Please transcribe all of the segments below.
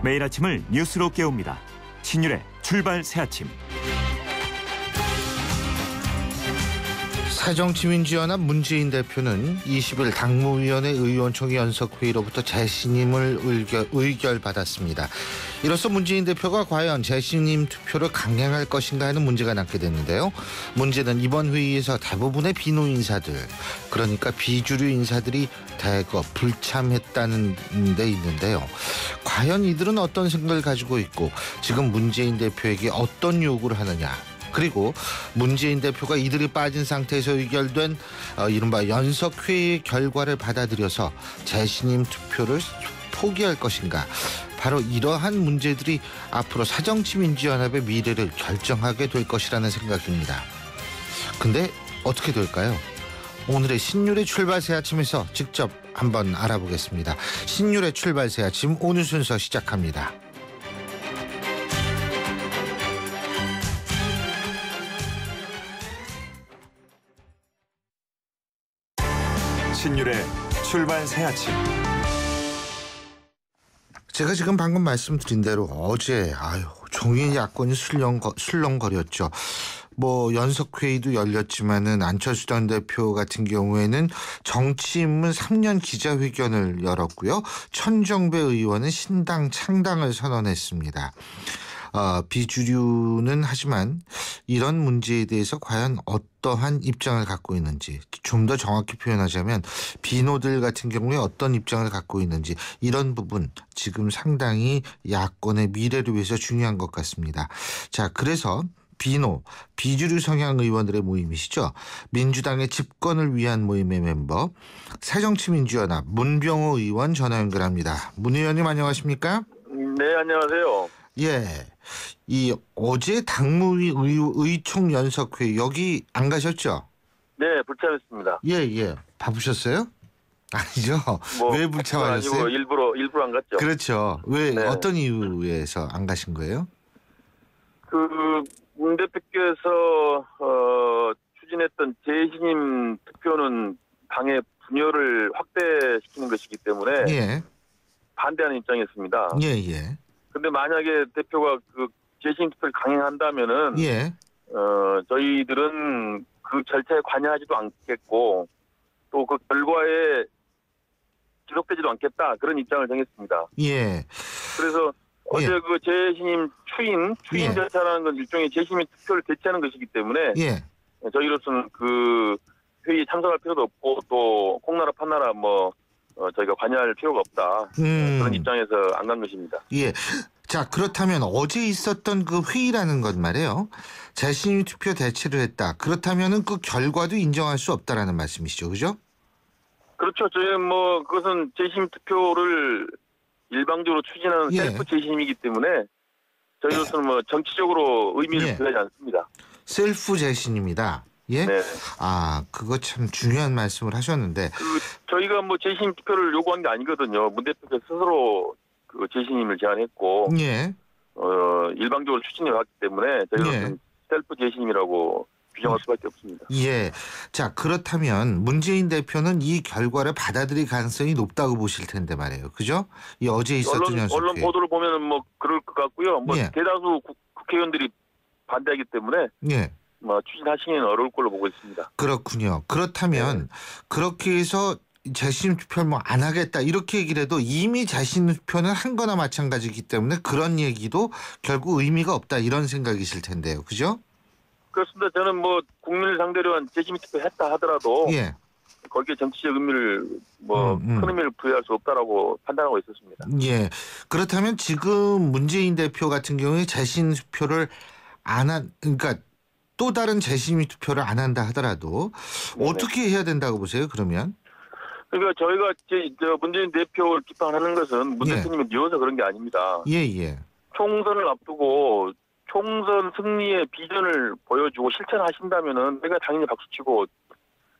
매일 아침을 뉴스로 깨웁니다. 신율의 출발 새아침. 새정치민주연합 문재인 대표는 20일 당무위원회 의원총회 연석회의로부터 재신임을 의결받았습니다. 이로써 문재인 대표가 과연 재신임 투표를 강행할 것인가 하는 문제가 남게 됐는데요. 문제는 이번 회의에서 대부분의 비노 인사들, 그러니까 비주류 인사들이 대거 불참했다는 데 있는데요. 과연 이들은 어떤 생각을 가지고 있고 지금 문재인 대표에게 어떤 요구를 하느냐, 그리고 문재인 대표가 이들이 빠진 상태에서 의결된 이른바 연석회의 결과를 받아들여서 재신임 투표를 포기할 것인가, 바로 이러한 문제들이 앞으로 새정치민주연합의 미래를 결정하게 될 것이라는 생각입니다. 근데 어떻게 될까요? 오늘의 신율의 출발 새아침에서 직접 한번 알아보겠습니다. 신율의 출발 새아침 오늘 순서 시작합니다. 신율의 출발 새아침. 제가 지금 방금 말씀드린 대로 어제 종일 야권이 술렁거렸죠. 연석회의도 열렸지만은 안철수 전 대표 같은 경우에는 정치인문 3년 기자회견을 열었고요. 천정배 의원은 신당 창당을 선언했습니다. 비주류는 하지만 이런 문제에 대해서 과연 어떠한 입장을 갖고 있는지, 좀 더 정확히 표현하자면 비노들 같은 경우에 어떤 입장을 갖고 있는지, 이런 부분 지금 상당히 야권의 미래를 위해서 중요한 것 같습니다. 자, 그래서 비주류 성향 의원들의 모임이시죠. 민주당의 집권을 위한 모임의 멤버 새정치민주연합 문병호 의원 전화 연결합니다. 문 의원님 안녕하십니까? 네, 안녕하세요. 예, 이 어제 당무위 의총 연석회의 여기 안 가셨죠? 네, 불참했습니다. 예. 바쁘셨어요? 아니죠. 왜 불참하셨어요? 아니고 일부러 안 갔죠. 그렇죠. 왜 네. 어떤 이유에서 안 가신 거예요? 문 대표께서 추진했던 재신임 투표는 당의 분열을 확대시키는 것이기 때문에 예. 반대하는 입장이었습니다. 예. 근데 만약에 대표가 재신임 투표를 강행한다면은 예. 저희들은 그 절차에 관여하지도 않겠고 또 그 결과에 지속되지도 않겠다, 그런 입장을 정했습니다. 예. 그래서 어제 그 재신임 추인 예. 절차라는 건 일종의 재신임 투표를 대체하는 것이기 때문에 예. 저희로서는 그 회의에 참석할 필요도 없고 또 콩나라 판나라 저희가 관여할 필요가 없다, 그런 입장에서 안 간 것입니다. 예. 자, 그렇다면 어제 있었던 그 회의라는 것 말이에요. 재신임 투표 대체를 했다. 그렇다면은 그 결과도 인정할 수 없다라는 말씀이시죠, 그죠? 그렇죠. 저희는 그것은 재신임 투표를 일방적으로 추진하는 예. 셀프 재신임이기 때문에 저희로서는 정치적으로 의미를 부여하지 않습니다. 셀프 재신임이다. 예? 네. 그거 참 중요한 말씀을 하셨는데. 저희가 재신임 투표를 요구한 게 아니거든요. 문 대표께서 스스로 그 재신임을 제안했고, 예. 일방적으로 추진해 왔기 때문에 저희는 셀프 재신임이라고 규정할 수밖에 없습니다. 예. 자, 그렇다면 문재인 대표는 이 결과를 받아들일 가능성이 높다고 보실 텐데 말이에요. 그죠? 이 어제 있었던 연석회의. 언론 보도를 보면은 그럴 것 같고요. 예. 대다수 국회의원들이 반대하기 때문에 예. 추진하시기는 어려울 걸로 보고 있습니다. 그렇군요. 그렇다면 그렇게 해서 재신임 투표를 안 하겠다 이렇게 얘기를 해도 이미 재신임 투표는 한 거나 마찬가지이기 때문에 그런 얘기도 결국 의미가 없다, 이런 생각이실 텐데요. 그죠? 그렇습니다. 저는 국민을 상대로 한 재신임 투표 했다 하더라도 예. 거기에 정치적 의미를 큰 의미를 부여할 수 없다라고 판단하고 있었습니다. 예. 그렇다면 지금 문재인 대표 같은 경우에 재신임 투표를 그러니까 또 다른 재신임 투표를 안 한다 하더라도 어떻게 해야 된다고 보세요, 그러면? 그러니까 저희가 문재인 대표를 비판하는 것은 문 대표님이 미워서 그런 게 아닙니다. 예. 총선을 앞두고 총선 승리의 비전을 보여주고 실천하신다면은 내가 당연히 박수치고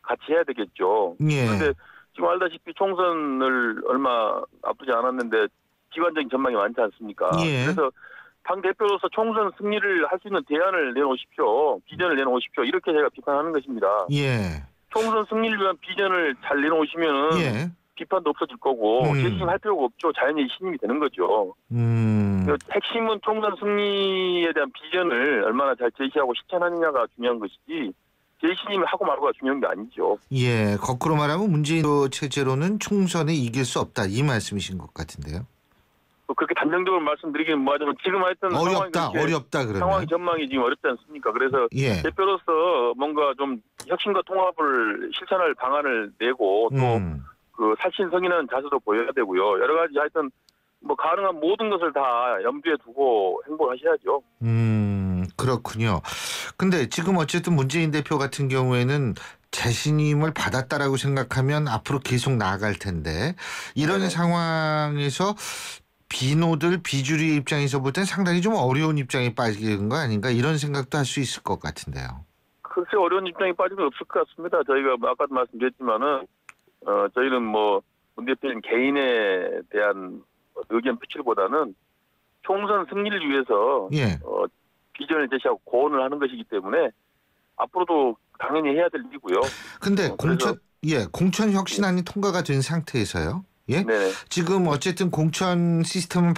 같이 해야 되겠죠. 예. 그런데 지금 알다시피 총선을 얼마 앞두지 않았는데 비관적인 전망이 많지 않습니까? 예. 그래서 당 대표로서 총선 승리를 할 수 있는 대안을 내놓으십시오. 비전을 내놓으십시오. 이렇게 제가 비판하는 것입니다. 예. 총선 승리를 위한 비전을 잘 내놓으시면은 예. 비판도 없어질 거고 재신임할 필요가 없죠. 자연히 신임이 되는 거죠. 핵심은 총선 승리에 대한 비전을 얼마나 잘 제시하고 실천하느냐가 중요한 것이지 재신임을 하고 말고가 중요한 게 아니죠. 예, 거꾸로 말하면 문재인 체제로는 총선에 이길 수 없다 이 말씀이신 것 같은데요. 그렇게 단정적으로 말씀드리기는 뭐하지만 지금 하여튼 어렵다 그러면 상황 전망이 지금 어렵지 않습니까? 그래서 예. 대표로서 뭔가 좀 혁신과 통합을 실천할 방안을 내고 또 그 살신성인한 자세도 보여야 되고요. 여러 가지 하여튼 뭐 가능한 모든 것을 다 염두에 두고 행보를 하셔야죠. 그렇군요. 근데 지금 어쨌든 문재인 대표 같은 경우에는 재신임을 받았다라고 생각하면 앞으로 계속 나아갈 텐데 이런 상황에서 비주류의 입장에서 볼 땐 상당히 좀 어려운 입장에 빠지는 거 아닌가 이런 생각도 할 수 있을 것 같은데요. 글쎄 어려운 입장에 빠지면 없을 것 같습니다. 저희가 아까도 말씀드렸지만은 저희는 뭐 문 대표님 개인에 대한 의견 표출보다는 총선 승리를 위해서 예. 비전을 제시하고 고언을 하는 것이기 때문에 앞으로도 당연히 해야 될 일이고요. 근데 공천 혁신안이 통과가 된 상태에서요. 예? 네. 지금 어쨌든 공천 시스템은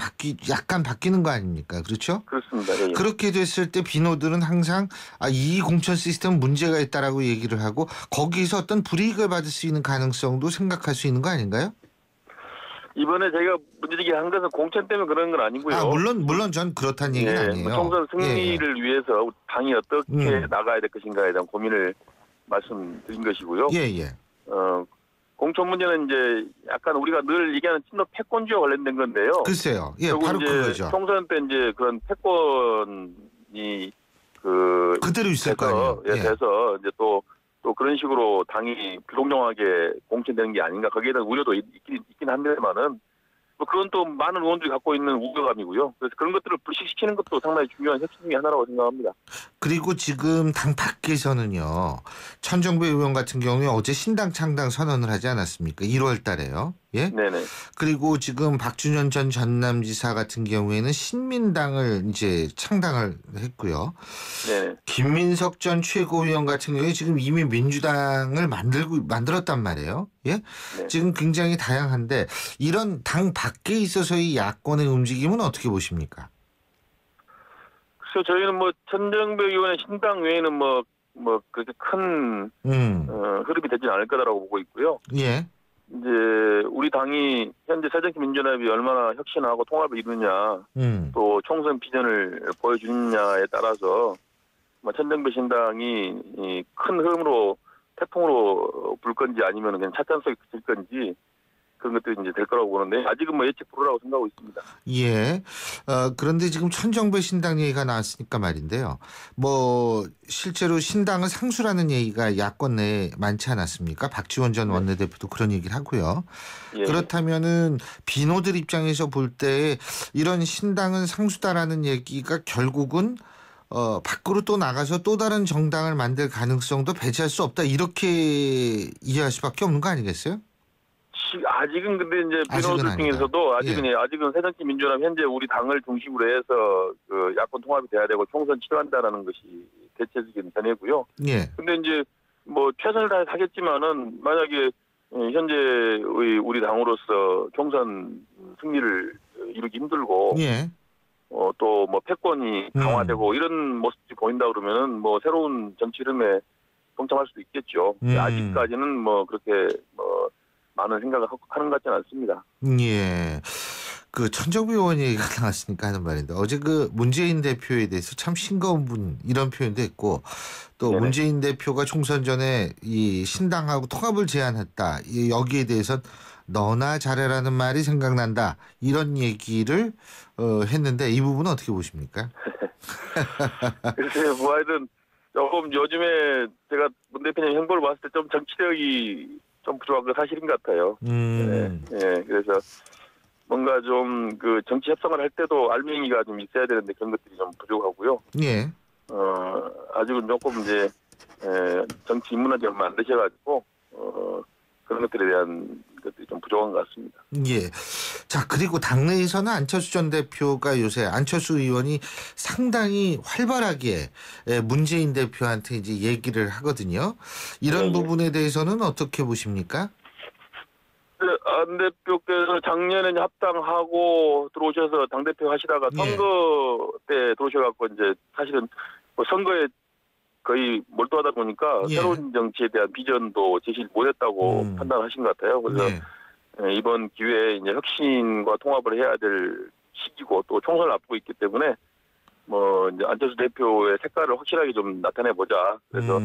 약간 바뀌는 거 아닙니까? 그렇죠? 그렇습니다. 예. 그렇게 됐을 때 비노들은 항상 이 공천 시스템 문제가 있다라고 얘기를 하고 거기서 어떤 불이익을 받을 수 있는 가능성도 생각할 수 있는 거 아닌가요? 이번에 저희가 문제제기한 것은 공천 때문에 그런 건 아니고요. 물론 전 그렇다는 얘기는 아니에요. 총선 승리를 위해서 당이 어떻게 나가야 될 것인가에 대한 고민을 말씀드린 것이고요. 예. 공천 문제는 이제 약간 우리가 늘 얘기하는 친노 패권주의와 관련된 건데요. 글쎄요. 예, 바로 그거죠. 총선 때 이제 그런 패권이 그대로 있을 거 아니에요. 예. 돼서 이제 또 그런 식으로 당이 불공정하게 공천되는 게 아닌가 거기에 대한 우려도 있긴 합니다만은 뭐 그건 또 많은 의원들이 갖고 있는 우려감이고요. 그래서 그런 것들을 불식시키는 것도 상당히 중요한 혁신 중의 하나라고 생각합니다. 그리고 지금 당 밖에서는요. 천정배 의원 같은 경우에 어제 신당 창당 선언을 하지 않았습니까? 1월 달에요. 예? 네네. 그리고 지금 박준현 전 전남지사 같은 경우에는 신민당을 이제 창당을 했고요. 네. 김민석 전 최고위원 같은 경우에 지금 이미 민주당을 만들었단 말이에요. 예? 네. 지금 굉장히 다양한데 이런 당 밖에 있어서의 야권의 움직임은 어떻게 보십니까? 그래서 저희는 뭐 천정배 의원의 신당 외에는 뭐 그렇게 큰 흐름이 되지는 않을 거다라고 보고 있고요. 예. 이제 우리 당이 현재 새정치민주연합이 얼마나 혁신하고 통합을 이루느냐, 또 총선 비전을 보여주느냐에 따라서 천정배 신당이 큰 흐름으로 태풍으로 불 건지 아니면 그냥 찻잔 속에 그칠 건지 그런 것들이 이제 될 거라고 보는데 아직은 뭐 예측 불허라고 생각하고 있습니다. 예. 그런데 지금 천정배 신당 얘기가 나왔으니까 말인데요. 뭐 실제로 신당을 상수라는 얘기가 야권 내에 많지 않았습니까? 박지원 전 원내대표도 그런 얘기를 하고요. 예. 그렇다면은 비노들 입장에서 볼 때 이런 신당은 상수다라는 얘기가 결국은 밖으로 또 나가서 또 다른 정당을 만들 가능성도 배제할 수 없다 이렇게 이해할 수밖에 없는 거 아니겠어요? 아직은 근데 이제 비노들 중에서도 아직은 새정치민주연합 현재 우리 당을 중심으로 해서 그 야권 통합이 돼야 되고 총선 치러한다라는 것이 대체적인 견해고요. 예. 근데 이제 뭐 최선을 다하겠지만은 만약에 현재의 우리 당으로서 총선 승리를 이루기 힘들고 예. 또 뭐 패권이 강화되고 이런 모습이 보인다 그러면은 뭐 새로운 정치 흐름에 동참할 수도 있겠죠. 아직까지는 뭐 그렇게 많은 생각을 하는 것 같지는 않습니다. 예. 그 천정배 의원 얘기가 나왔으니까 하는 말인데 어제 그 문재인 대표에 대해서 참 싱거운 분 이런 표현도 했고 또 네네. 문재인 대표가 총선 전에 이 신당하고 통합을 제안했다. 여기에 대해서 너나 잘해라는 말이 생각난다. 이런 얘기를 했는데 이 부분은 어떻게 보십니까? 글쎄요. 뭐 하여튼 조금 요즘에 제가 문 대표님 행보를 봤을 때 좀 정치력이 좀 부족한 건 사실인 것 같아요. 네, 그래서 뭔가 좀 그 정치 협상을 할 때도 알맹이가 좀 있어야 되는데 그런 것들이 좀 부족하고요. 예. 아직은 조금 이제 정치 입문한 지 얼마 안 되셔가지고 그런 것들에 대한 것들이 좀 부족한 것 같습니다. 예. 자, 그리고 당내에서는 안철수 전 대표가 요새 안철수 의원이 상당히 활발하게 문재인 대표한테 이제 얘기를 하거든요. 이런 부분에 대해서는 어떻게 보십니까? 안 대표께서 작년에 이제 합당하고 들어오셔서 당대표 하시다가 선거 때 들어오셔갖고 이제 사실은 뭐 선거에 거의 몰두하다 보니까 새로운 정치에 대한 비전도 제시를 못했다고 판단하신 것 같아요. 그래서 이번 기회에 이제 혁신과 통합을 해야 될 시기고 또 총선을 앞두고 있기 때문에 뭐 이제 안철수 대표의 색깔을 확실하게 좀 나타내 보자. 그래서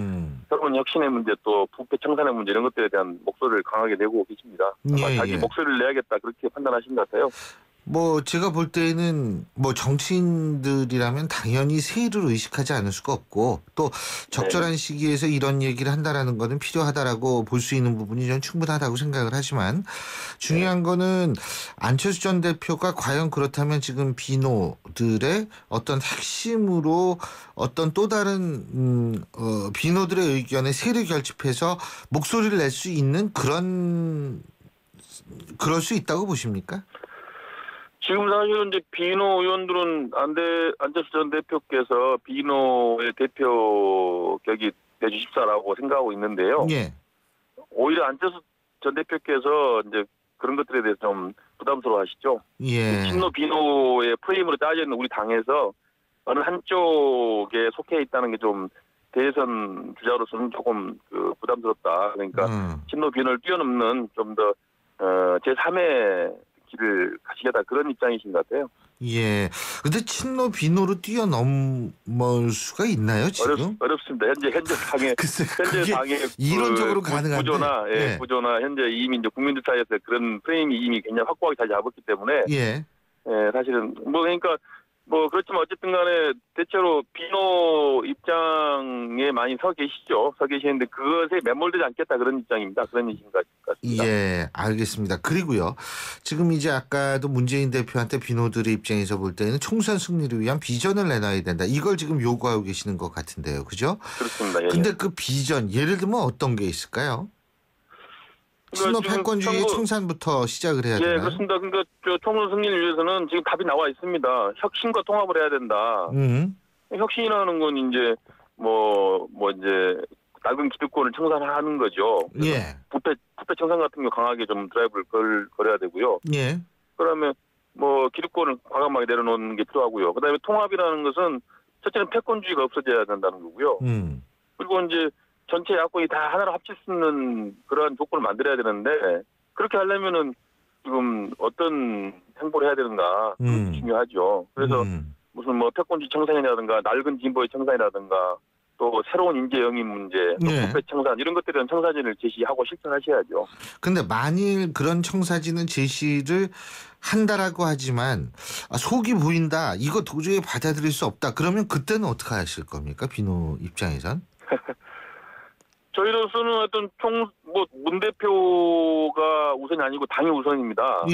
새로운 혁신의 문제 또 부패 청산의 문제 이런 것들에 대한 목소리를 강하게 내고 계십니다. 자기 목소리를 내야겠다 그렇게 판단하신 것 같아요. 뭐 제가 볼 때는 뭐 정치인들이라면 당연히 세를 의식하지 않을 수가 없고 또 적절한 시기에서 이런 얘기를 한다라는 거는 필요하다라고 볼 수 있는 부분이 전 충분하다고 생각을 하지만 중요한 거는 안철수 전 대표가 과연 그렇다면 지금 비노들의 어떤 핵심으로 어떤 또 다른 비노들의 의견에 세를 결집해서 목소리를 낼 수 있는 그럴 수 있다고 보십니까? 지금 사실은 이제 비노 의원들은 안철수 전 대표께서 비노의 대표 격이 내주십사라고 생각하고 있는데요. 오히려 안철수 전 대표께서 이제 그런 것들에 대해서 좀 부담스러워하시죠. 친노 비노의 프레임으로 따지는 우리 당에서 어느 한쪽에 속해 있다는 게 좀 대선 주자로서는 조금 부담스럽다. 그러니까 친노 비노를 뛰어넘는 좀 더 제3의 길을 가시겠다 그런 입장이신 것 같아요. 근데 친노 비노로 뛰어넘을 수가 있나요 지금? 어렵습니다. 현재 당의 이론적으로 가능한데 구조나 현재 이미 이제 국민들 사이에서 그런 프레임이 이미 굉장히 확고하게 잘 잡았기 때문에 사실은 뭐 그러니까 뭐 그렇지만 어쨌든 간에 대체로 비노 입장에 많이 서 계시는데 그것에 매몰되지 않겠다 그런 입장입니다. 그런 얘기인 것 같습니다. 알겠습니다. 그리고요. 지금 이제 아까도 문재인 대표한테 비노들의 입장에서 볼 때는 총선 승리를 위한 비전을 내놔야 된다. 이걸 지금 요구하고 계시는 것 같은데요. 그죠? 그렇습니다. 근데 그 비전 예를 들면 어떤 게 있을까요? 친노 패권주의 청산부터 시작을 해야 되나요? 그렇습니다. 그러니까 총선 승리를 위해서는 지금 답이 나와 있습니다. 혁신과 통합을 해야 된다. 혁신이라는 건 이제 이제 낡은 기득권을 청산하는 거죠. 부패 청산 같은 거 강하게 좀 드라이브를 걸어야 되고요. 그러면 뭐 기득권을 과감하게 내려놓는 게 필요하고요. 그다음에 통합이라는 것은 첫째는 패권주의가 없어져야 된다는 거고요. 그리고 이제 전체 야권이 다 하나로 합칠 수 있는 그러한 조건을 만들어야 되는데 그렇게 하려면은 지금 어떤 행보를 해야 되는가 중요하죠. 그래서 무슨 뭐 패권주의 청산이라든가 낡은 진보의 청산이라든가 또 새로운 인재 영입 문제, 또 부패 청산 이런 것들에 대한 청사진을 제시하고 실천하셔야죠. 근데 만일 그런 청사진을 제시를 한다라고 하지만 속이 보인다. 이거 도저히 받아들일 수 없다. 그러면 그때는 어떻게 하실 겁니까? 비노 입장에선? 저희로서는 어떤 문 대표가 우선이 아니고 당이 우선입니다.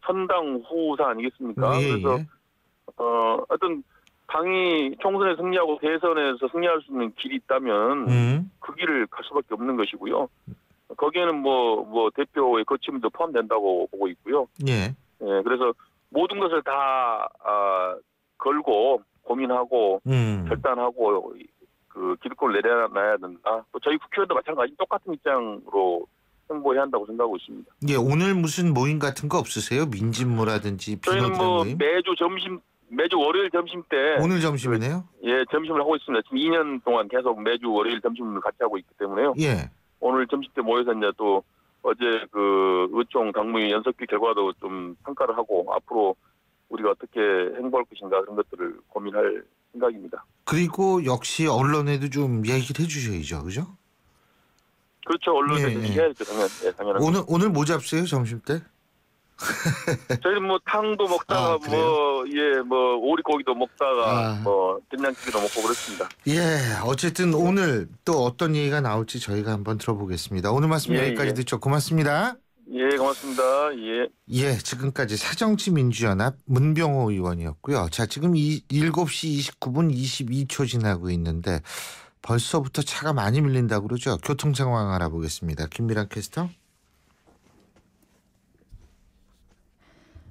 선당 후사 아니겠습니까? 그래서 어떤 당이 총선에 승리하고 대선에서 승리할 수 있는 길이 있다면 그 길을 갈 수밖에 없는 것이고요. 거기에는 뭐 대표의 거침도 포함된다고 보고 있고요. 그래서 모든 것을 다 걸고 고민하고 결단하고 그 기득권을 내려놔야 된다. 또 저희 국회의원도 마찬가지 똑같은 입장으로 행보해야 한다고 생각하고 있습니다. 오늘 무슨 모임 같은 거 없으세요? 민진모라든지 저희는 모임? 매주 월요일 점심 때 오늘 점심이네요? 점심을 하고 있습니다. 지금 2년 동안 계속 매주 월요일 점심을 같이 하고 있기 때문에요. 오늘 점심 때 모여서 이제 또 어제 그 의총 당무위 연석기 결과도 좀 평가를 하고 앞으로 우리가 어떻게 행보할 것인가 그런 것들을 고민할 생각입니다. 그리고 역시 언론에도 좀 얘기를 해주셔야죠, 그죠? 그렇죠. 언론에도 해야죠, 당연히. 오늘 뭐 잡수요, 점심 때? 저희는 뭐 탕도 먹다가 오리고기도 먹다가 된장찌개도 먹고 그렇습니다. 어쨌든 오늘 또 어떤 얘기가 나올지 저희가 한번 들어보겠습니다. 오늘 말씀 여기까지 듣죠. 고맙습니다. 고맙습니다. 지금까지 새정치민주연합 문병호 의원이었고요. 자, 지금 7시 29분 22초 지나고 있는데 벌써부터 차가 많이 밀린다고 그러죠. 교통 상황 알아보겠습니다. 김미란 캐스터.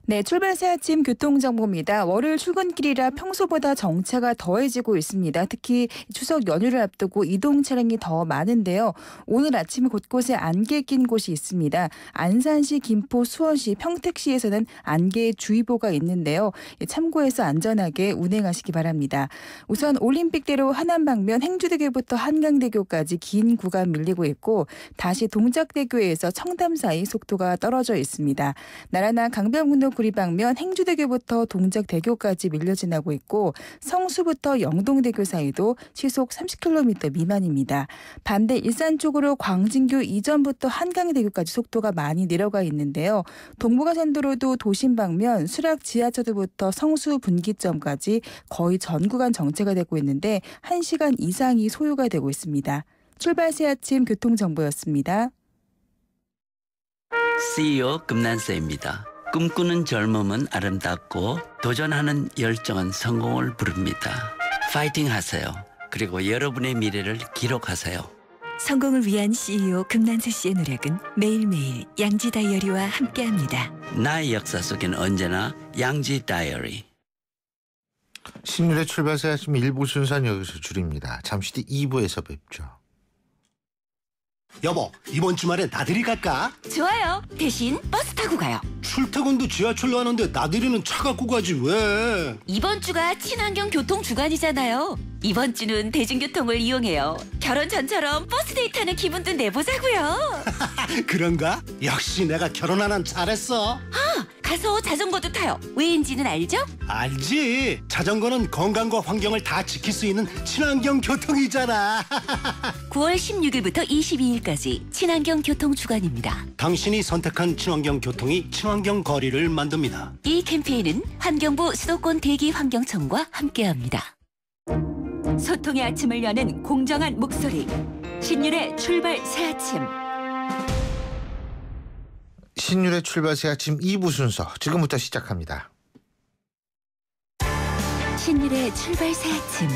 네, 출발 새 아침 교통정보입니다. 월요일 출근길이라 평소보다 정체가 더해지고 있습니다. 특히 추석 연휴를 앞두고 이동 차량이 더 많은데요. 오늘 아침 곳곳에 안개 낀 곳이 있습니다. 안산시, 김포, 수원시, 평택시에서는 안개 주의보가 있는데요. 참고해서 안전하게 운행하시기 바랍니다. 우선 올림픽대로 하남 방면 행주대교부터 한강대교까지 긴 구간 밀리고 있고 다시 동작대교에서 청담 사이 속도가 떨어져 있습니다. 나라나 강변북로 구리 방면 행주대교부터 동작대교까지 밀려 지나고 있고 성수부터 영동대교 사이도 시속 30km 미만입니다. 반대 일산 쪽으로 광진교 이전부터 한강대교까지 속도가 많이 내려가 있는데요. 동부간선도로도 도심 방면 수락 지하철도부터 성수 분기점까지 거의 전 구간 정체가 되고 있는데 1시간 이상이 소요가 되고 있습니다. 출발 새 아침 교통정보였습니다. CEO 금난세입니다. 꿈꾸는 젊음은 아름답고 도전하는 열정은 성공을 부릅니다. 파이팅 하세요. 그리고 여러분의 미래를 기록하세요. 성공을 위한 CEO 금난세 씨의 노력은 매일매일 양지 다이어리와 함께합니다. 나의 역사 속엔 언제나 양지 다이어리. 신율의 출발 새 아침 1부 순서는 여기서 줄입니다. 잠시 뒤 2부에서 뵙죠. 여보, 이번 주말에 나들이 갈까? 좋아요. 대신 버스 타고 가요. 출퇴근도 지하철로 하는데 나들이는 차 갖고 가지 왜? 이번 주가 친환경 교통 주간이잖아요. 이번 주는 대중교통을 이용해요. 결혼 전처럼 버스 데이트 하는 기분도 내보자고요. 그런가? 역시 내가 결혼 안 한 잘했어. 가서 자전거도 타요. 왜인지는 알죠? 알지. 자전거는 건강과 환경을 다 지킬 수 있는 친환경 교통이잖아. 9월 16일부터 22일까지 친환경 교통 주간입니다. 당신이 선택한 친환경 교통이 친환경 거리를 만듭니다. 이 캠페인은 환경부 수도권 대기 환경청과 함께합니다. 소통의 아침을 여는 공정한 목소리. 신율의 출발 새 아침. 신율의 출발 새 아침 2부 순서 지금부터 시작합니다. 신율의 출발 새 아침.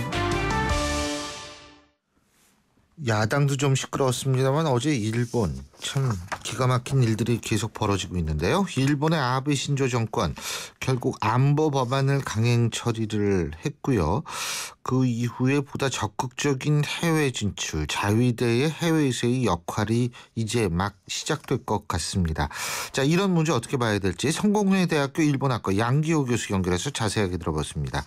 야당도 좀 시끄러웠습니다만 어제 일본 참 기가 막힌 일들이 계속 벌어지고 있는데요. 일본의 아베 신조 정권 결국 안보 법안을 강행 처리를 했고요. 그 이후에 보다 적극적인 해외 진출, 자위대의 해외에서의 역할이 이제 막 시작될 것 같습니다. 자, 이런 문제 어떻게 봐야 될지 성공회대학교 일본학과 양기호 교수 연결해서 자세하게 들어봤습니다.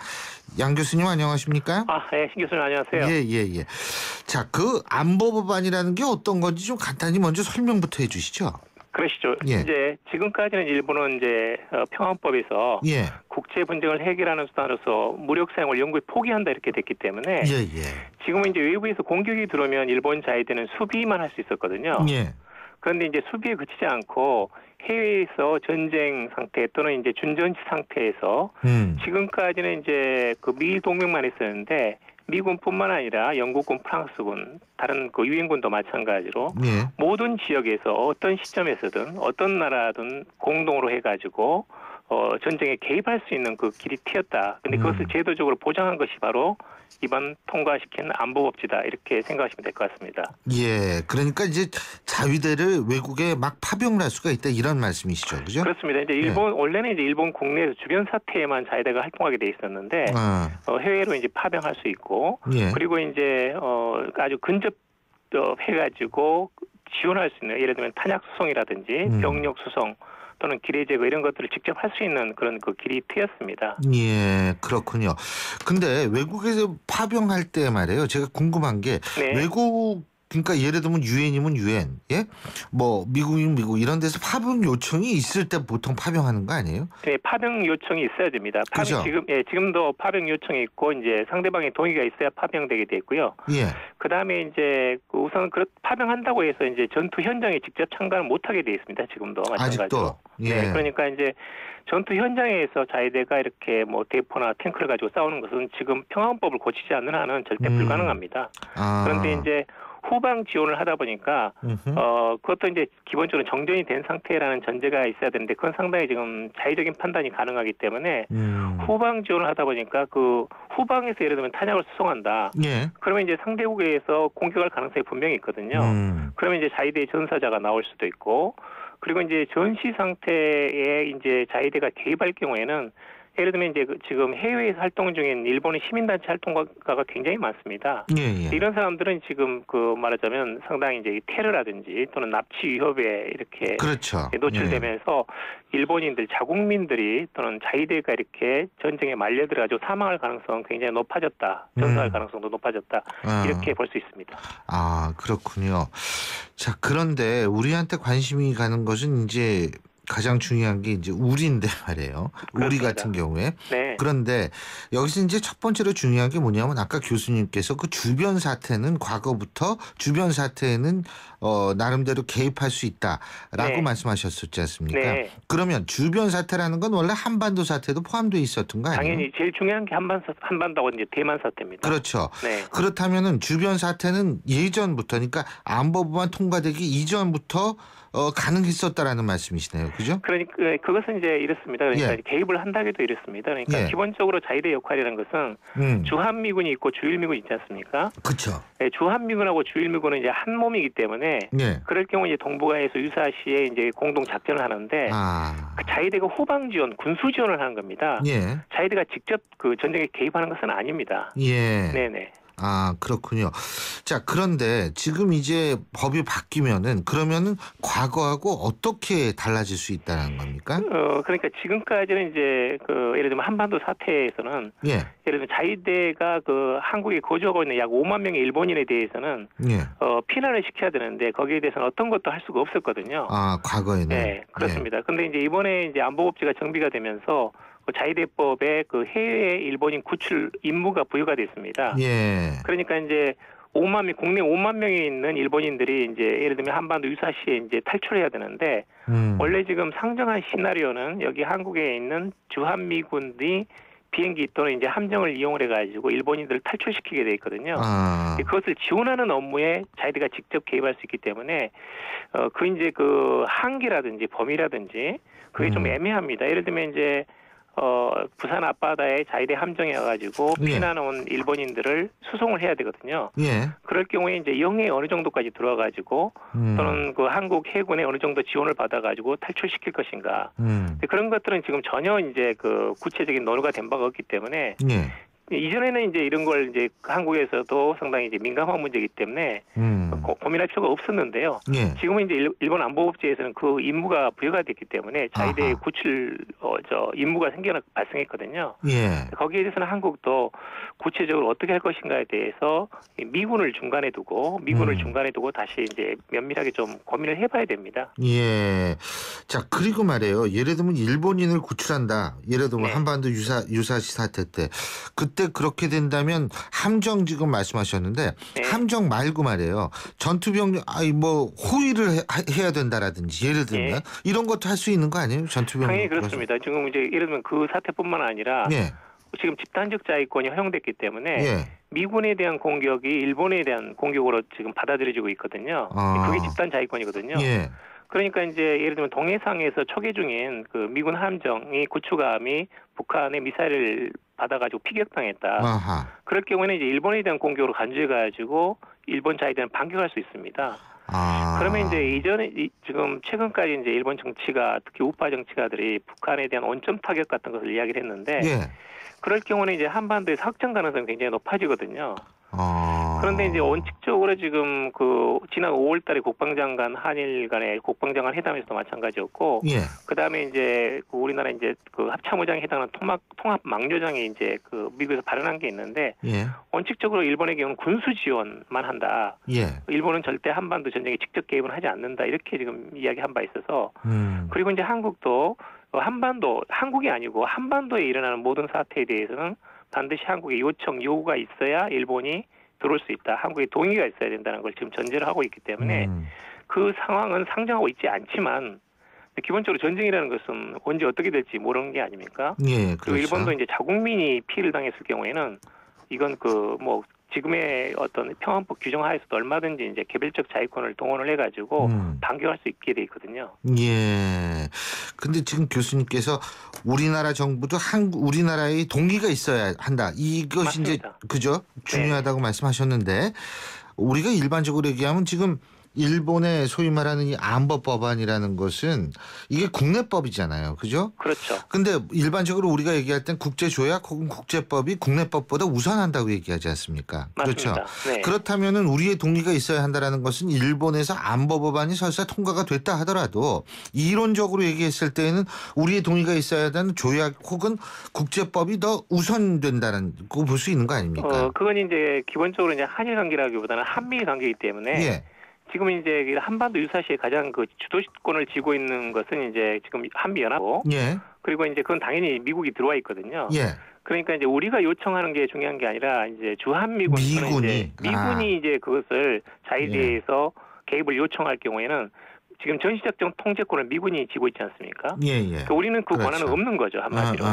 양 교수님 안녕하십니까? 네, 신 교수님 안녕하세요. 예. 자, 그 안보 법안이라는 게 어떤 건지 좀 간단히 먼저 설명부터 해주시죠. 그러시죠. 예. 이제 지금까지는 일본은 이제 평화법에서 국제 분쟁을 해결하는 수단으로서 무력 사용을 영구히 포기한다 이렇게 됐기 때문에 지금은 이제 외부에서 공격이 들어오면 일본 자위대는 수비만 할 수 있었거든요. 그런데 이제 수비에 그치지 않고 해외에서 전쟁 상태 또는 이제 준전시 상태에서 지금까지는 이제 그 미일 동맹만 있었는데 미군뿐만 아니라 영국군, 프랑스군, 다른 그 유엔군도 마찬가지로 모든 지역에서 어떤 시점에서든 어떤 나라든 공동으로 해가지고 전쟁에 개입할 수 있는 그 길이 트였다. 근데 그것을 제도적으로 보장한 것이 바로 이번 통과시킨 안보법제다 이렇게 생각하시면 될 것 같습니다. 예, 그러니까 이제 자위대를 외국에 막 파병을 할 수가 있다 이런 말씀이시죠, 그죠? 그렇습니다. 이제 일본 원래는 이제 일본 국내에서 주변 사태에만 자위대가 활동하게 돼 있었는데 해외로 이제 파병할 수 있고 그리고 이제 아주 근접 해가지고 지원할 수 있는 예를 들면 탄약 수송이라든지 병력 수송. 또는 기뢰 제거 이런 것들을 직접 할 수 있는 그런 그 길이 트였습니다. 예, 그렇군요. 근데 외국에서 파병할 때 말이에요. 제가 궁금한 게 외국 그러니까 예를 들면 유엔이면 유엔, 뭐 미국이면 미국 이런 데서 파병 요청이 있을 때 보통 파병하는 거 아니에요? 네, 파병 요청이 있어야 됩니다. 그죠? 지금도 파병 요청이 있고 이제 상대방의 동의가 있어야 파병되게 돼 있고요. 그다음에 이제 우선 파병한다고 해서 이제 전투 현장에 직접 참가를 못하게 돼 있습니다. 지금도 마찬가지로. 아직도. 네, 그러니까 이제 전투 현장에서 자위대가 이렇게 뭐 대포나 탱크를 가지고 싸우는 것은 지금 평화헌법을 고치지 않는 한은 절대 불가능합니다. 그런데 이제 후방 지원을 하다 보니까 그것도 이제 기본적으로 정전이 된 상태라는 전제가 있어야 되는데 그건 상당히 지금 자의적인 판단이 가능하기 때문에 후방 지원을 하다 보니까 그 후방에서 예를 들면 탄약을 수송한다. 그러면 이제 상대국에서 공격할 가능성이 분명히 있거든요. 그러면 이제 자위대의 전사자가 나올 수도 있고 그리고 이제 전시 상태에 이제 자위대가 개입할 경우에는 예를 들면 이제 지금 해외에서 활동 중인 일본의 시민단체 활동가가 굉장히 많습니다. 예. 이런 사람들은 지금 그 말하자면 상당히 이제 테러라든지 또는 납치 위협에 이렇게 그렇죠. 노출되면서 일본인들, 자국민들이 또는 자위대가 이렇게 전쟁에 말려들어가지고 사망할 가능성은 굉장히 높아졌다. 전사할 가능성도 높아졌다. 이렇게 볼 수 있습니다. 아, 그렇군요. 자, 그런데 우리한테 관심이 가는 것은 이제 가장 중요한 게 이제 우리인데 말이에요. 그렇습니다. 우리 같은 경우에. 네. 그런데 여기서 이제 첫 번째로 중요한 게 뭐냐면 아까 교수님께서 그 주변 사태는 과거부터 주변 사태에는 나름대로 개입할 수 있다라고 네. 말씀하셨었지 않습니까? 네. 그러면 주변 사태라는 건 원래 한반도 사태도 포함되어 있었던 거 아니에요? 당연히 제일 중요한 게 한반도하고 이제 대만 사태입니다. 그렇죠. 네. 그렇다면은 주변 사태는 예전부터, 그러니까 안보법안 통과되기 이전부터 가능했었다라는 말씀이시네요, 그죠? 그러니까 그것은 이제 이렇습니다. 그러니까 개입을 한다기도 이렇습니다. 그러니까 기본적으로 자위대 역할이라는 것은 주한미군이 있고 주일미군이 있지 않습니까? 그렇죠. 네, 주한미군하고 주일미군은 이제 한 몸이기 때문에 그럴 경우 이제 동북아에서 유사시에 이제 공동 작전을 하는데 그 자위대가 후방 지원, 군수 지원을 하는 겁니다. 자위대가 직접 그 전쟁에 개입하는 것은 아닙니다. 네네. 아, 그렇군요. 자, 그런데 지금 이제 법이 바뀌면은 그러면은 과거하고 어떻게 달라질 수 있다는 겁니까? 그러니까 지금까지는 이제 그 예를 들면 한반도 사태에서는 예를 들면 자위대가 그 한국에 거주하고 있는 약 5만 명의 일본인에 대해서는 피난을 시켜야 되는데 거기에 대해서는 어떤 것도 할 수가 없었거든요. 아, 과거에는. 네, 그렇습니다. 근데 이제 이번에 이제 안보법제가 정비가 되면서 자위대법에 그 해외 일본인 구출 임무가 부여가 됐습니다. 그러니까 이제 국내 5만 명이 있는 일본인들이 이제 예를 들면 한반도 유사시에 이제 탈출해야 되는데 원래 지금 상정한 시나리오는 여기 한국에 있는 주한미군이 비행기 또는 이제 함정을 이용을 해가지고 일본인들을 탈출시키게 돼 있거든요. 그것을 지원하는 업무에 자위대가 직접 개입할 수 있기 때문에 그 이제 그 한계라든지 범위라든지 그게 좀 애매합니다. 예를 들면 이제 부산 앞바다에 자위대 함정에 와가지고 피난 온 일본인들을 수송을 해야 되거든요. 그럴 경우에 이제 영해에 어느 정도까지 들어와가지고 또는 그 한국 해군에 어느 정도 지원을 받아가지고 탈출시킬 것인가. 그런 것들은 지금 전혀 이제 그 구체적인 논의가 된 바가 없기 때문에 이전에는 이제 이런 걸 이제 한국에서도 상당히 이제 민감한 문제이기 때문에 고민할 필요가 없었는데요. 지금은 이제 일본 안보법제에서는 그 임무가 부여가 됐기 때문에 자위대 구출 임무가 발생했거든요. 거기에 대해서는 한국도 구체적으로 어떻게 할 것인가에 대해서 미군을 중간에 두고 다시 이제 면밀하게 좀 고민을 해봐야 됩니다. 자, 그리고 말이에요. 예를 들면 일본인을 구출한다. 예를 들면 한반도 유사시 사태 때 그때 그렇게 된다면 함정 지금 말씀하셨는데 함정 말고 말이에요. 전투병력 호위를 해야 된다라든지 예를 들면 이런 것도 할 수 있는 거 아니에요? 전투병력. 당연히 그렇습니다. 지금 이제 예를 들면 그 사태뿐만 아니라 지금 집단적 자위권이 허용됐기 때문에 미군에 대한 공격이 일본에 대한 공격으로 지금 받아들여지고 있거든요. 그게 집단 자위권이거든요. 그러니까 이제 예를 들면 동해상에서 초계 중인 그 미군 함정이 구축함이 북한의 미사일을 받아가지고 피격당했다. 그럴 경우에는 이제 일본에 대한 공격으로 간주해가지고 일본 자위대는 반격할 수 있습니다. 그러면 이제 지금 최근까지 이제 일본 정치가 특히 우파 정치가들이 북한에 대한 원점 타격 같은 것을 이야기를 했는데 그럴 경우는 이제 한반도에서 확장 가능성이 굉장히 높아지거든요. 그런데 이제 원칙적으로 지금 그 지난 5월달에 국방장관 한일 간의 국방장관 회담에서도 마찬가지였고, 그 다음에 이제 그 우리나라 이제 그 합참의장에 해당하는 통합 막료장이 이제 그 미국에서 발언한 게 있는데, 원칙적으로 일본의 경우는 군수 지원만 한다. 일본은 절대 한반도 전쟁에 직접 개입은 하지 않는다. 이렇게 지금 이야기한 바 있어서, 그리고 이제 한국도 한국이 아니고 한반도에 일어나는 모든 사태에 대해서는 반드시 한국의 요구가 있어야 일본이 들어올 수 있다. 한국의 동의가 있어야 된다는 걸 지금 전제를 하고 있기 때문에 그 상황은 상정하고 있지 않지만 기본적으로 전쟁이라는 것은 언제 어떻게 될지 모르는 게 아닙니까? 그렇죠. 그리고 일본도 이제 자국민이 피해를 당했을 경우에는 이건 지금의 어떤 평화법 규정 하에서도 얼마든지 이제 개별적 자위권을 동원을 해가지고 반격할 수 있게 돼 있거든요. 근데 지금 교수님께서 우리나라 정부도 우리나라의 동의가 있어야 한다. 이것이 맞습니다. 이제 그죠? 중요하다고 말씀하셨는데 우리가 일반적으로 얘기하면 지금 일본의 소위 말하는 이 안보 법안이라는 것은 이게 국내법이잖아요. 그죠? 그렇죠. 근데 일반적으로 우리가 얘기할 땐 국제조약 혹은 국제법이 국내법보다 우선한다고 얘기하지 않습니까? 맞습니다. 그렇죠. 네. 그렇다면은 우리의 동의가 있어야 한다는 것은 일본에서 안보 법안이 설사 통과가 됐다 하더라도 이론적으로 얘기했을 때에는 우리의 동의가 있어야 하는 조약 혹은 국제법이 더 우선된다는 거 볼 수 있는 거 아닙니까? 그건 이제 기본적으로 이제 한일 관계라기보다는 한미 관계이기 때문에 예. 지금 이제 한반도 유사시에 가장 그 주도권을 쥐고 있는 것은 이제 지금 한미 연합고 예. 그리고 이제 그건 당연히 미국이 들어와 있거든요. 예. 그러니까 이제 우리가 요청하는 게 중요한 게 아니라 이제 주한미군은 이제 미군이 이제 그것을 자위대에서 개입을 요청할 경우에는 지금 전시작전 통제권을 미군이 쥐고 있지 않습니까? 예. 그러니까 우리는 그 권한은 그렇죠. 없는 거죠, 한마디로.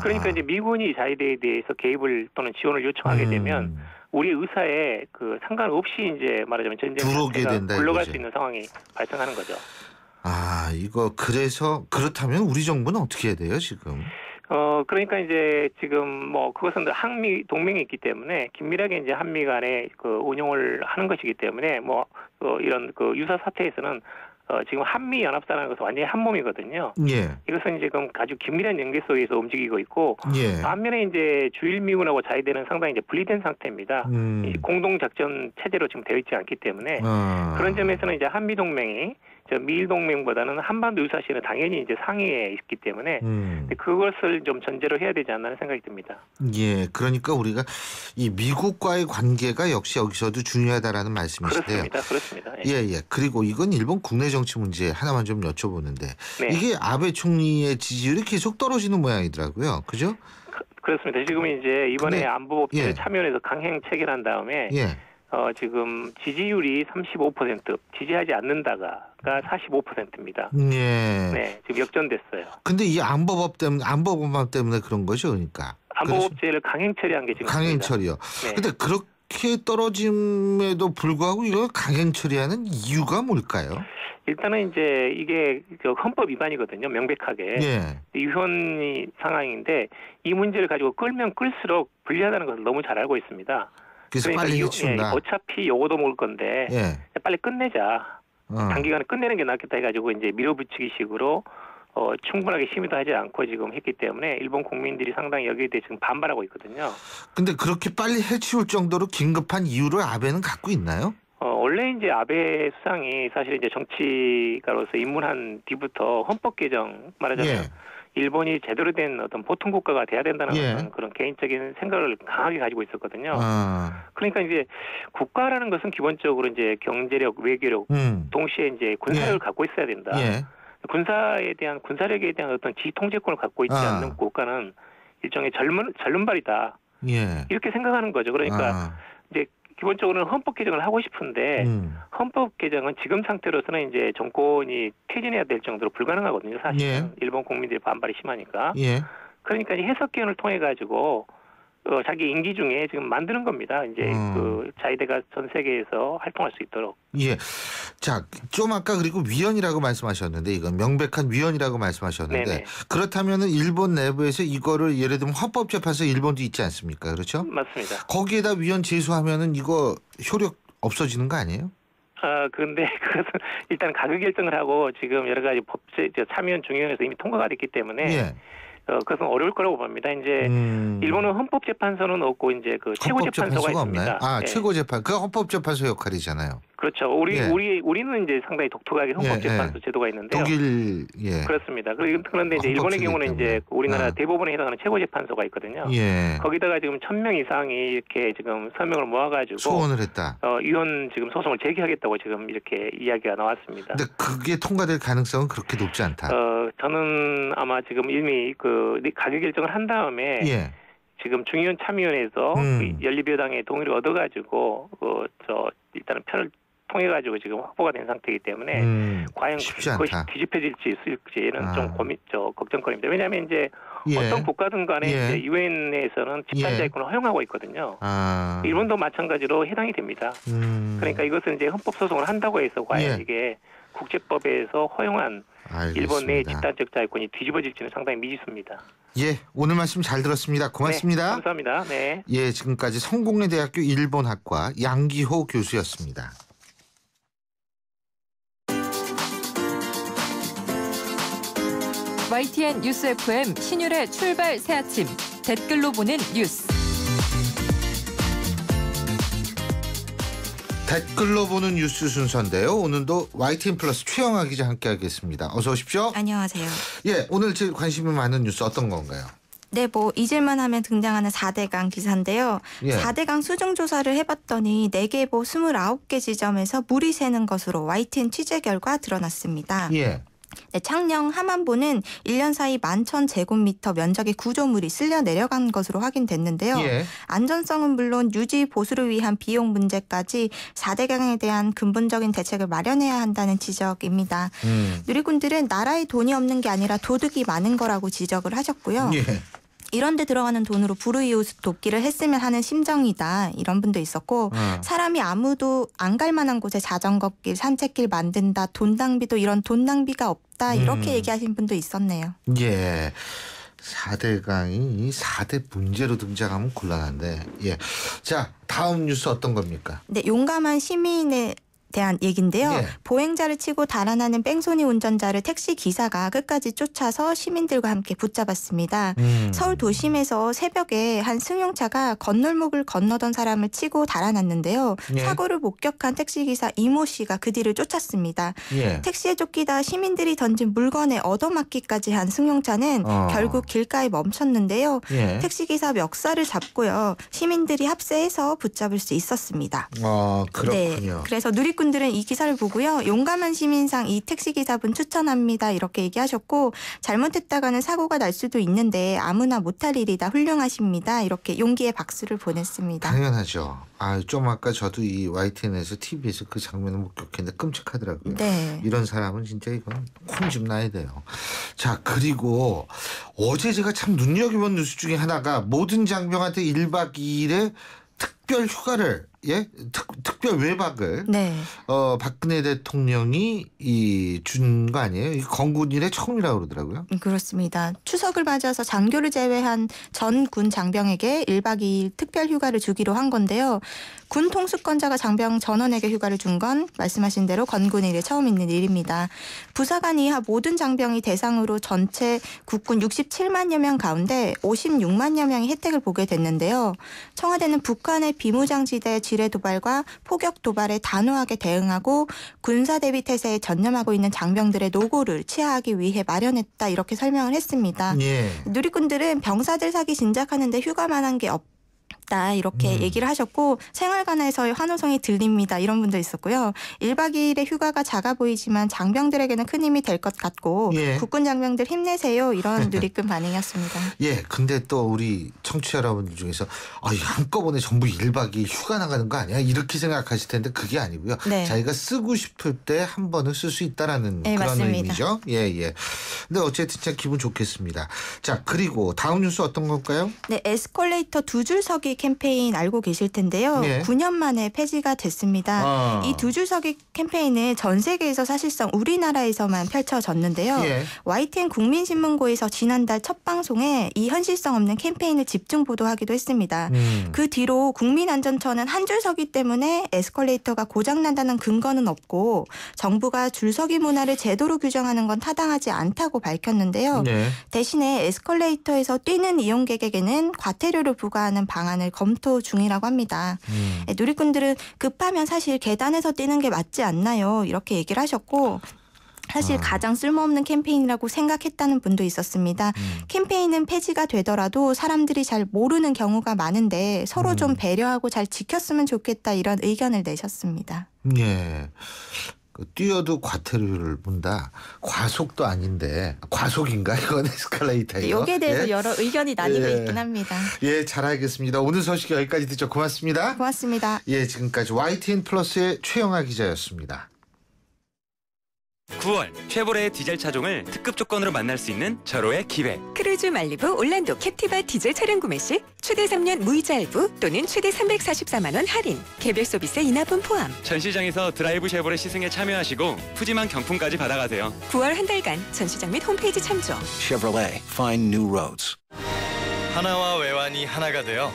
그러니까 이제 미군이 자위대에 대해서 개입을 또는 지원을 요청하게 되면 우리 의사에 그 상관없이 이제 말하자면 전쟁 자체가 굴러갈 수 있는 상황이 발생하는 거죠. 이거 그래서 그렇다면 우리 정부는 어떻게 해야 돼요, 지금? 그러니까 이제 지금 뭐 그것은 한미 동맹이 있기 때문에 긴밀하게 이제 한미 간에 그 운용을 하는 것이기 때문에 뭐 이런 그 유사 사태에서는 지금 한미 연합사라는 것은 완전히 한 몸이거든요. 예. 이것은 지금 아주 긴밀한 연계 속에서 움직이고 있고 반면에 이제 주일미군하고 자위대는 상당히 이제 분리된 상태입니다. 공동 작전 체제로 지금 되어 있지 않기 때문에 그런 점에서는 이제 한미 동맹이 미일 동맹보다는 한반도 유사시에는 당연히 이제 상위에 있기 때문에 그것을 좀 전제로 해야 되지 않나 생각이 듭니다. 예, 그러니까 우리가 이 미국과의 관계가 역시 여기서도 중요하다라는 말씀이신데요. 그렇습니다. 예. 그리고 이건 일본 국내 정치 문제 하나만 좀 여쭤보는데 이게 아베 총리의 지지율이 계속 떨어지는 모양이더라고요. 그죠? 그렇습니다. 지금 이제 이번에 안보법제를 참여해서 강행 체결한 다음에 지금 지지율이 35%, 지지하지 않는다가 45%입니다. 네, 지금 역전됐어요. 근데 이 안보법만 때문에 그런 거죠, 그러니까. 안보법제를 강행 처리한 게 지금 강행 처리요. 근데 그렇게 떨어짐에도 불구하고 이걸 강행 처리하는 이유가 뭘까요? 일단은 이제 이게 헌법 위반이거든요, 명백하게. 위헌 상황인데 이 문제를 가지고 끌면 끌수록 불리하다는 것을 너무 잘 알고 있습니다. 그래서 그러니까 빨리 해치운다. 어차피 요거도 먹을 건데 빨리 끝내자. 단기간에 끝내는 게 낫겠다 해가지고 이제 밀어붙이기식으로 충분하게 심의도 하지 않고 지금 했기 때문에 일본 국민들이 상당히 여기에 대해 지금 반발하고 있거든요. 근데 그렇게 빨리 해치울 정도로 긴급한 이유를 아베는 갖고 있나요? 원래 이제 아베 수상이 사실 이제 정치가로서 입문한 뒤부터 헌법 개정 말하자면 일본이 제대로 된 어떤 보통 국가가 돼야 된다는 어떤 그런 개인적인 생각을 강하게 가지고 있었거든요. 그러니까 이제 국가라는 것은 기본적으로 이제 경제력, 외교력, 동시에 이제 군사력을 갖고 있어야 된다. 군사력에 대한 어떤 지휘 통제권을 갖고 있지 않는 국가는 일종의 절름발이다. 이렇게 생각하는 거죠. 그러니까 이제 기본적으로는 헌법 개정을 하고 싶은데 헌법 개정은 지금 상태로서는 이제 정권이 퇴진해야 될 정도로 불가능하거든요. 사실은 일본 국민들의 반발이 심하니까. 그러니까 이 해석기원을 통해 가지고 자기 임기 중에 지금 만드는 겁니다. 이제 그 자위대가 전 세계에서 활동할 수 있도록. 자, 좀 아까 그리고 위헌이라고 말씀하셨는데 이건 명백한 위헌이라고 말씀하셨는데 그렇다면은 일본 내부에서 이거를 예를 들면 헌법재판소 일본도 있지 않습니까? 그렇죠? 맞습니다. 거기에다 위헌 제소하면은 이거 효력 없어지는 거 아니에요? 그런데 그것은 일단 가결 결정을 하고 지금 여러 가지 법제 참여연 중의원에서 이미 통과가 됐기 때문에 그것은 어려울 거라고 봅니다. 이제 일본은 헌법재판소는 없고 이제 그 최고재판소가 있습니다. 최고재판 그 헌법재판소 역할이잖아요. 그렇죠. 우리는 이제 상당히 독특하게 헌법재판소 제도가 있는데요. 독일 그렇습니다. 그런데 이제 일본의 경우는 이제 우리나라 대법원에 해당하는 최고재판소가 있거든요. 거기다가 지금 1,000명 이상이 이렇게 지금 서명을 모아가지고 소원을 했다. 위헌 지금 소송을 제기하겠다고 지금 이렇게 이야기가 나왔습니다. 근데 그게 통과될 가능성은 그렇게 높지 않다. 저는 아마 지금 이미 그 가결 결정을 한 다음에 지금 중의원 참의원에서 연립여당의 동의를 얻어가지고 일단은 편을 통해 가지고 지금 확보가 된 상태이기 때문에 과연 그것이 뒤집혀질지 있을지는 좀 걱정거리입니다. 왜냐하면 이제 어떤 국가든 간에 이제 유엔에서는 집단자위권을 허용하고 있거든요. 일본도 마찬가지로 해당이 됩니다. 그러니까 이것은 이제 헌법 소송을 한다고 해서 과연 이게 국제법에서 허용한 일본 내 집단적 자위권이 뒤집어질지는 상당히 미지수입니다. 오늘 말씀 잘 들었습니다. 고맙습니다. 감사합니다. 지금까지 성공회대학교 일본학과 양기호 교수였습니다. YTN 뉴스 FM 신율의 출발 새 아침. 댓글로 보는 뉴스. 댓글로 보는 뉴스 순서인데요. 오늘도 YTN 플러스 최영아 기자 함께하겠습니다. 어서 오십시오. 안녕하세요. 예, 오늘 제일 관심이 많은 뉴스 어떤 건가요? 네, 잊을만 하면 등장하는 4대강 기사인데요. 예. 4대강 수중조사를 해봤더니 4계보 29개 지점에서 물이 새는 것으로 YTN 취재 결과 드러났습니다. 예. 네, 창녕 함안보는 1년 사이 11,000제곱미터 면적의 구조물이 쓸려 내려간 것으로 확인됐는데요. 예. 안전성은 물론 유지 보수를 위한 비용 문제까지 4대강에 대한 근본적인 대책을 마련해야 한다는 지적입니다. 누리꾼들은 나라에 돈이 없는 게 아니라 도둑이 많은 거라고 지적을 하셨고요. 예. 이런 데 들어가는 돈으로 불우이웃 돕기를 했으면 하는 심정이다. 이런 분도 있었고 사람이 아무도 안 갈 만한 곳에 자전거길, 산책길 만든다. 돈 낭비도 이런 돈 낭비가 없다. 이렇게 얘기하신 분도 있었네요. 예. 4대강이 4대 문제로 등장하면 곤란한데. 예. 자, 다음 뉴스 어떤 겁니까? 네, 용감한 시민의 대한 얘기인데요. 예. 보행자를 치고 달아나는 뺑소니 운전자를 택시 기사가 끝까지 쫓아서 시민들과 함께 붙잡았습니다. 서울 도심에서 새벽에 한 승용차가 건널목을 건너던 사람을 치고 달아났는데요. 예. 사고를 목격한 택시기사 이모 씨가 그 뒤를 쫓았습니다. 예. 택시에 쫓기다 시민들이 던진 물건에 얻어맞기까지 한 승용차는 결국 길가에 멈췄는데요. 예. 택시기사 멱살을 잡고요. 시민들이 합세해서 붙잡을 수 있었습니다. 그렇군요. 네, 그래서 누리꾼들은 이 기사를 보고요. 용감한 시민상 이 택시기사분 추천합니다. 이렇게 얘기하셨고 잘못했다가는 사고가 날 수도 있는데 아무나 못할 일이다. 훌륭하십니다. 이렇게 용기의 박수를 보냈습니다. 당연하죠. 좀 아까 저도 이 YTN에서 TV에서 그 장면을 목격했는데 끔찍하더라고요. 네. 이런 사람은 진짜 이건 콩집 나야 돼요. 자, 그리고 어제 제가 참 눈여겨본 뉴스 중에 하나가 모든 장병한테 1박 2일의 특별 휴가를 특별 외박을 네. 박근혜 대통령이 준 거 아니에요? 이 건군 일의 처음이라고 그러더라고요. 그렇습니다. 추석을 맞아서 장교를 제외한 전 군 장병에게 1박 2일 특별 휴가를 주기로 한 건데요. 군 통수권자가 장병 전원에게 휴가를 준 건 말씀하신 대로 건군 일에 처음 있는 일입니다. 부사관 이하 모든 장병이 대상으로 전체 국군 67만여 명 가운데 56만여 명이 혜택을 보게 됐는데요. 청와대는 북한의 비무장지대 지뢰 도발과 포격 도발에 단호하게 대응하고 군사 대비 태세에 전념하고 있는 장병들의 노고를 치하하기 위해 마련했다. 이렇게 설명을 했습니다. 예. 누리꾼들은 병사들 사기 진작하는데 휴가만 한 게 없다. 이렇게 얘기를 하셨고 생활관에서의 환호성이 들립니다. 이런 분도 있었고요. 1박 2일의 휴가가 작아 보이지만 장병들에게는 큰 힘이 될 것 같고 예. 국군 장병들 힘내세요. 이런 누리꾼 반응이었습니다. 예, 근데 또 우리 청취자 여러분들 중에서 한꺼번에 전부 1박 2일 휴가 나가는 거 아니야? 이렇게 생각하실 텐데 그게 아니고요. 네. 자기가 쓰고 싶을 때 한 번은 쓸 수 있다라는 네, 그런 맞습니다. 의미죠. 예. 근데 어쨌든 진짜 기분 좋겠습니다. 자, 그리고 다음 뉴스 어떤 걸까요? 네, 에스컬레이터 2줄 서기 캠페인 알고 계실 텐데요. 네. 9년 만에 폐지가 됐습니다. 이 2줄 서기 캠페인은 전 세계에서 사실상 우리나라에서만 펼쳐졌는데요. 예. YTN 국민신문고에서 지난달 첫 방송에 이 현실성 없는 캠페인을 집중 보도하기도 했습니다. 그 뒤로 국민안전처는 한 줄 서기 때문에 에스컬레이터가 고장난다는 근거는 없고 정부가 줄서기 문화를 제도로 규정하는 건 타당하지 않다고 밝혔는데요. 네. 대신에 에스컬레이터에서 뛰는 이용객에게는 과태료를 부과하는 방안을 검토 중이라고 합니다. 누리꾼들은 급하면 사실 계단에서 뛰는 게 맞지 않나요? 이렇게 얘기를 하셨고 사실 가장 쓸모없는 캠페인이라고 생각했다는 분도 있었습니다. 캠페인은 폐지가 되더라도 사람들이 잘 모르는 경우가 많은데 서로 좀 배려하고 잘 지켰으면 좋겠다 이런 의견을 내셨습니다. 예. 뛰어도 과태료를 문다. 과속도 아닌데 과속인가 이건 에스컬레이터예요. 여기에 대해서 예? 여러 의견이 나뉘고 있긴 합니다. 예, 잘 알겠습니다. 오늘 소식 여기까지 듣죠. 고맙습니다. 고맙습니다. 예, 지금까지 YTN 플러스의 최영아 기자였습니다. 9월 쉐보레의 디젤 차종을 특급 조건으로 만날 수 있는 절호의 기회. 크루즈 말리부 올란도 캡티바 디젤 차량 구매 시 최대 3년 무이자 할부 또는 최대 344만 원 할인, 개별 서비스 인하분 포함. 전시장에서 드라이브 쉐보레 시승에 참여하시고 푸짐한 경품까지 받아가세요. 9월 한 달간 전시장 및 홈페이지 참조. Chevrolet, find new roads. 하나와 외환이 하나가 되어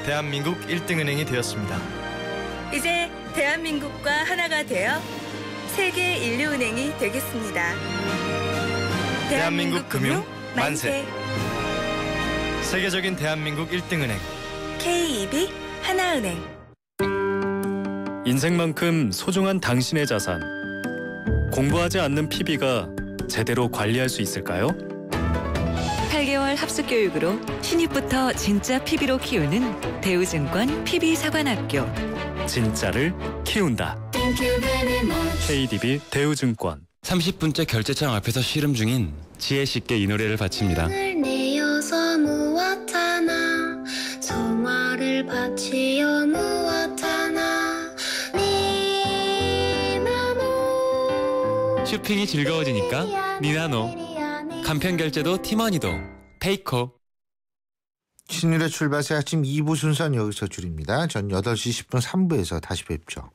대한민국 1등은행이 되었습니다. 이제 대한민국과 하나가 되어 세계 인류은행이 되겠습니다. 대한민국 금융 만세. 세계적인 대한민국 1등은행 KEB 하나은행. 인생만큼 소중한 당신의 자산. 공부하지 않는 PB가 제대로 관리할 수 있을까요? 8개월 합숙 교육으로 신입부터 진짜 PB로 키우는 대우증권 PB사관학교. 진짜를 키운다. KDB 대우증권. 30분째 결제창 앞에서 씨름 중인 지혜 씨께 이 노래를 바칩니다. 내어서 무엇하나 성화를 바치어 무엇하나 니나노. 쇼핑이 즐거워지니까 니나노. 간편 결제도 티머니도 페이코. 신일의 출발새 아침 2부 순서는 여기서 줄입니다. 전 8시 10분 3부에서 다시 뵙죠.